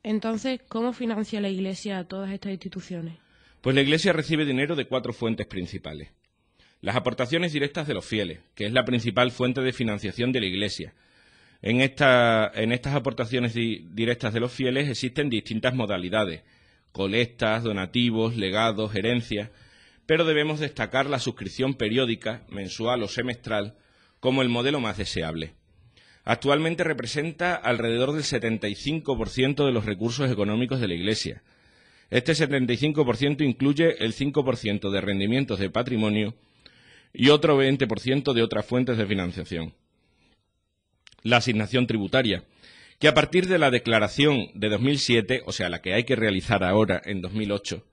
Entonces, ¿cómo financia la Iglesia a todas estas instituciones? Pues la Iglesia recibe dinero de 4 fuentes principales. Las aportaciones directas de los fieles, que es la principal fuente de financiación de la Iglesia. En estas aportaciones directas de los fieles existen distintas modalidades: colectas, donativos, legados, herencias, pero debemos destacar la suscripción periódica, mensual o semestral, como el modelo más deseable. Actualmente representa alrededor del 75% de los recursos económicos de la Iglesia. Este 75% incluye el 5% de rendimientos de patrimonio y otro 20% de otras fuentes de financiación. La asignación tributaria, que a partir de la declaración de 2007, o sea, la que hay que realizar ahora en 2008,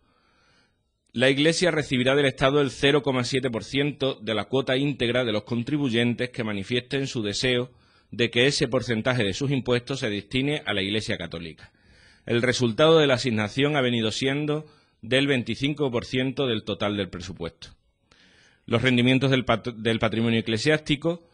la Iglesia recibirá del Estado el 0,7% de la cuota íntegra de los contribuyentes que manifiesten su deseo de que ese porcentaje de sus impuestos se destine a la Iglesia católica. El resultado de la asignación ha venido siendo del 25% del total del presupuesto. Los rendimientos del patrimonio eclesiástico,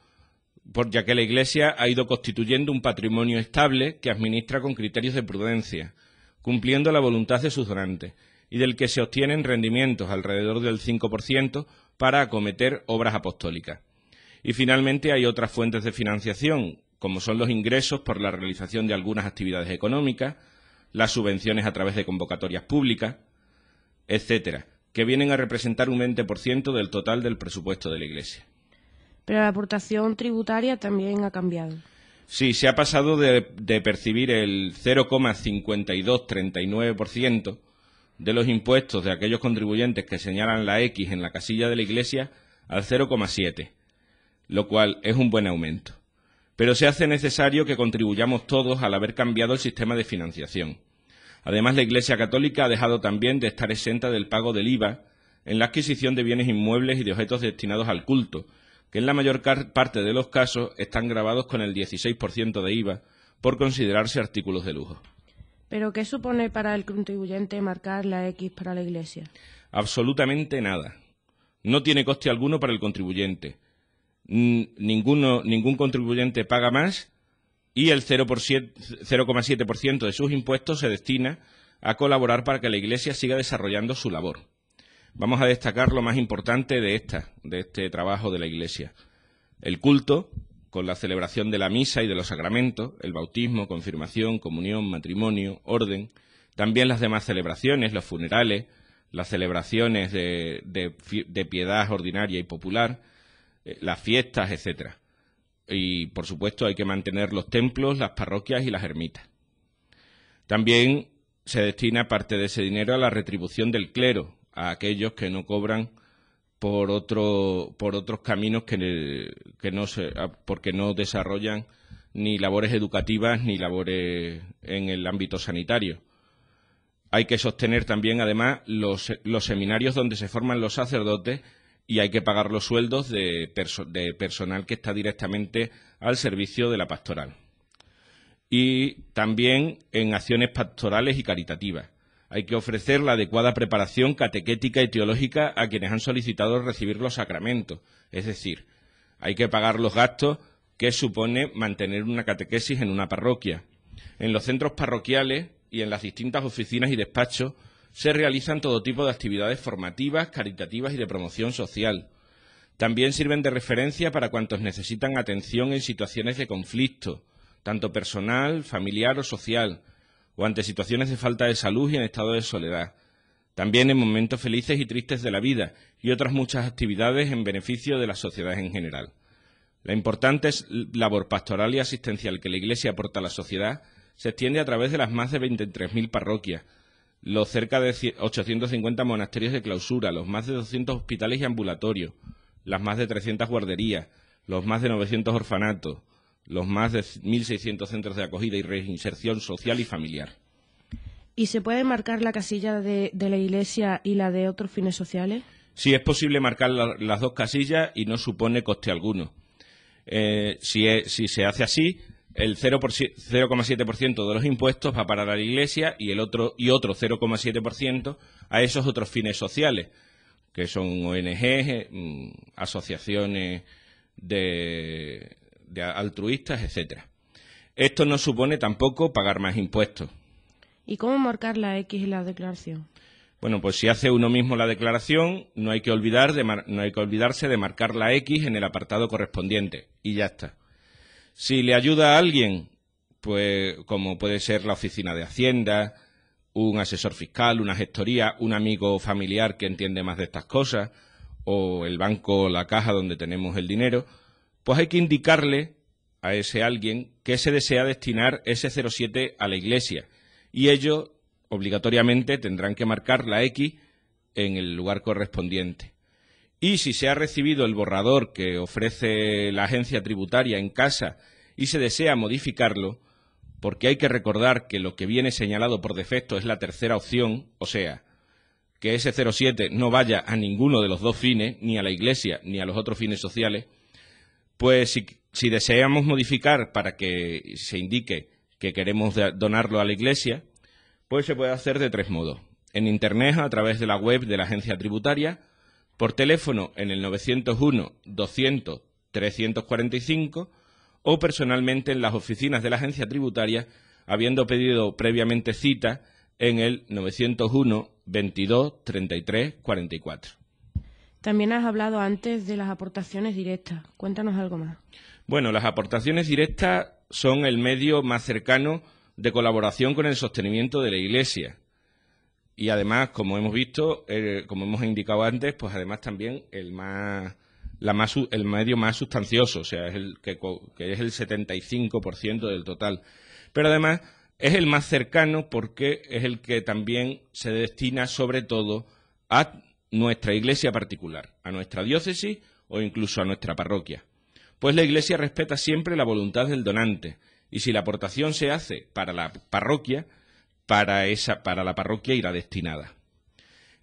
ya que la Iglesia ha ido constituyendo un patrimonio estable que administra con criterios de prudencia, cumpliendo la voluntad de sus donantes, y del que se obtienen rendimientos alrededor del 5% para acometer obras apostólicas. Y finalmente hay otras fuentes de financiación, como son los ingresos por la realización de algunas actividades económicas, las subvenciones a través de convocatorias públicas, etcétera, que vienen a representar un 20% del total del presupuesto de la Iglesia. Pero la aportación tributaria también ha cambiado. Sí, se ha pasado de percibir el 0,5239% de los impuestos de aquellos contribuyentes que señalan la X en la casilla de la Iglesia al 0,7%, lo cual es un buen aumento. Pero se hace necesario que contribuyamos todos al haber cambiado el sistema de financiación. Además, la Iglesia católica ha dejado también de estar exenta del pago del IVA en la adquisición de bienes inmuebles y de objetos destinados al culto, que en la mayor parte de los casos están gravados con el 16% de IVA por considerarse artículos de lujo. ¿Pero qué supone para el contribuyente marcar la X para la Iglesia? Absolutamente nada. No tiene coste alguno para el contribuyente. Ningún contribuyente paga más y el 0,7% de sus impuestos se destina a colaborar para que la Iglesia siga desarrollando su labor. Vamos a destacar lo más importante de este trabajo de la Iglesia: el culto, con la celebración de la misa y de los sacramentos, el bautismo, confirmación, comunión, matrimonio, orden, también las demás celebraciones, los funerales, las celebraciones de piedad ordinaria y popular, las fiestas, etcétera. Y, por supuesto, hay que mantener los templos, las parroquias y las ermitas. También se destina parte de ese dinero a la retribución del clero, a aquellos que no cobran por otros caminos porque no desarrollan ni labores educativas ni labores en el ámbito sanitario. Hay que sostener también, además, los seminarios donde se forman los sacerdotes, y hay que pagar los sueldos de personal que está directamente al servicio de la pastoral. Y también en acciones pastorales y caritativas. Hay que ofrecer la adecuada preparación catequética y teológica a quienes han solicitado recibir los sacramentos. Es decir, hay que pagar los gastos que supone mantener una catequesis en una parroquia. En los centros parroquiales y en las distintas oficinas y despachos se realizan todo tipo de actividades formativas, caritativas y de promoción social. También sirven de referencia para cuantos necesitan atención en situaciones de conflicto, tanto personal, familiar o social, o ante situaciones de falta de salud y en estado de soledad. También en momentos felices y tristes de la vida, y otras muchas actividades en beneficio de la sociedad en general. La importante labor pastoral y asistencial que la Iglesia aporta a la sociedad se extiende a través de las más de 23.000 parroquias, los cerca de 850 monasterios de clausura, los más de 200 hospitales y ambulatorios, las más de 300 guarderías, los más de 900 orfanatos, los más de 1.600 centros de acogida y reinserción social y familiar. ¿Y se puede marcar la casilla de la Iglesia y la de otros fines sociales? Sí, es posible marcar las dos casillas y no supone coste alguno. Si se hace así, el 0,7% de los impuestos va para la Iglesia y otro 0,7% a esos otros fines sociales, que son ONG, asociaciones de altruistas, etcétera. Esto no supone tampoco pagar más impuestos. ¿Y cómo marcar la X en la declaración? Bueno, pues si hace uno mismo la declaración, no hay que olvidarse de marcar la X en el apartado correspondiente y ya está. Si le ayuda a alguien, pues como puede ser la oficina de Hacienda, un asesor fiscal, una gestoría, un amigo familiar que entiende más de estas cosas, o el banco o la caja donde tenemos el dinero, pues hay que indicarle a ese alguien que se desea destinar ese 0,7 a la Iglesia y ellos obligatoriamente tendrán que marcar la X en el lugar correspondiente. Y si se ha recibido el borrador que ofrece la agencia tributaria en casa y se desea modificarlo, porque hay que recordar que lo que viene señalado por defecto es la tercera opción, o sea, que ese 0,7 no vaya a ninguno de los dos fines, ni a la Iglesia ni a los otros fines sociales, pues si deseamos modificar para que se indique que queremos donarlo a la Iglesia, pues se puede hacer de tres modos. En Internet, a través de la web de la agencia tributaria, por teléfono en el 901-200-345 o personalmente en las oficinas de la agencia tributaria, habiendo pedido previamente cita en el 901 22 33 44. También has hablado antes de las aportaciones directas. Cuéntanos algo más. Bueno, las aportaciones directas son el medio más cercano de colaboración con el sostenimiento de la Iglesia. Y además, como hemos visto, como hemos indicado antes, pues además también el medio más sustancioso, o sea, es el que es el 75% del total. Pero además es el más cercano porque es el que también se destina sobre todo a nuestra iglesia particular, a nuestra diócesis o incluso a nuestra parroquia. Pues la Iglesia respeta siempre la voluntad del donante y si la aportación se hace para la parroquia, para la parroquia irá destinada.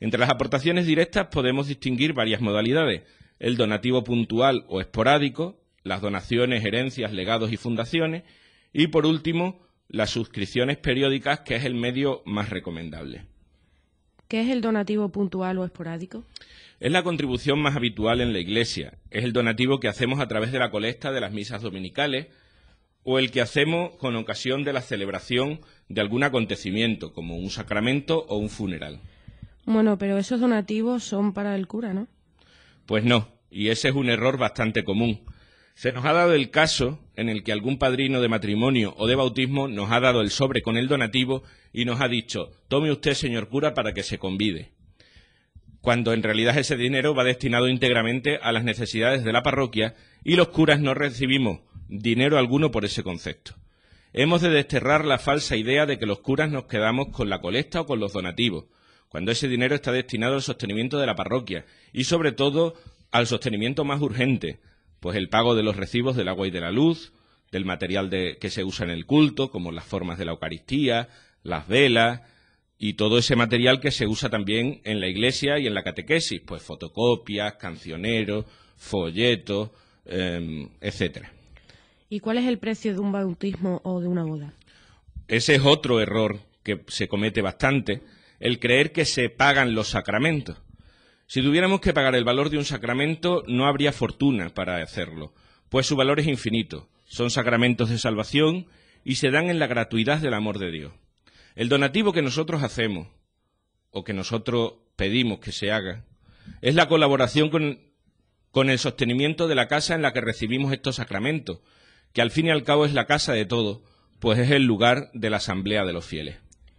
Entre las aportaciones directas podemos distinguir varias modalidades: el donativo puntual o esporádico, las donaciones, herencias, legados y fundaciones, y por último, las suscripciones periódicas, que es el medio más recomendable. ¿Qué es el donativo puntual o esporádico? Es la contribución más habitual en la Iglesia. Es el donativo que hacemos a través de la colecta de las misas dominicales o el que hacemos con ocasión de la celebración de algún acontecimiento, como un sacramento o un funeral. Bueno, pero esos donativos son para el cura, ¿no? Pues no, y ese es un error bastante común. Se nos ha dado el caso en el que algún padrino de matrimonio o de bautismo nos ha dado el sobre con el donativo y nos ha dicho: tome usted, señor cura, para que se convide, cuando en realidad ese dinero va destinado íntegramente a las necesidades de la parroquia y los curas no recibimos dinero alguno por ese concepto. Hemos de desterrar la falsa idea de que los curas nos quedamos con la colecta o con los donativos, cuando ese dinero está destinado al sostenimiento de la parroquia y sobre todo al sostenimiento más urgente, pues el pago de los recibos del agua y de la luz, del material que se usa en el culto, como las formas de la Eucaristía, las velas y todo ese material que se usa también en la Iglesia y en la catequesis, pues fotocopias, cancioneros, folletos, etcétera. ¿Y cuál es el precio de un bautismo o de una boda? Ese es otro error que se comete bastante, el creer que se pagan los sacramentos. Si tuviéramos que pagar el valor de un sacramento, no habría fortuna para hacerlo, pues su valor es infinito. Son sacramentos de salvación y se dan en la gratuidad del amor de Dios. El donativo que nosotros hacemos, o que nosotros pedimos que se haga, es la colaboración con el sostenimiento de la casa en la que recibimos estos sacramentos, que al fin y al cabo es la casa de todos, pues es el lugar de la asamblea de los fieles.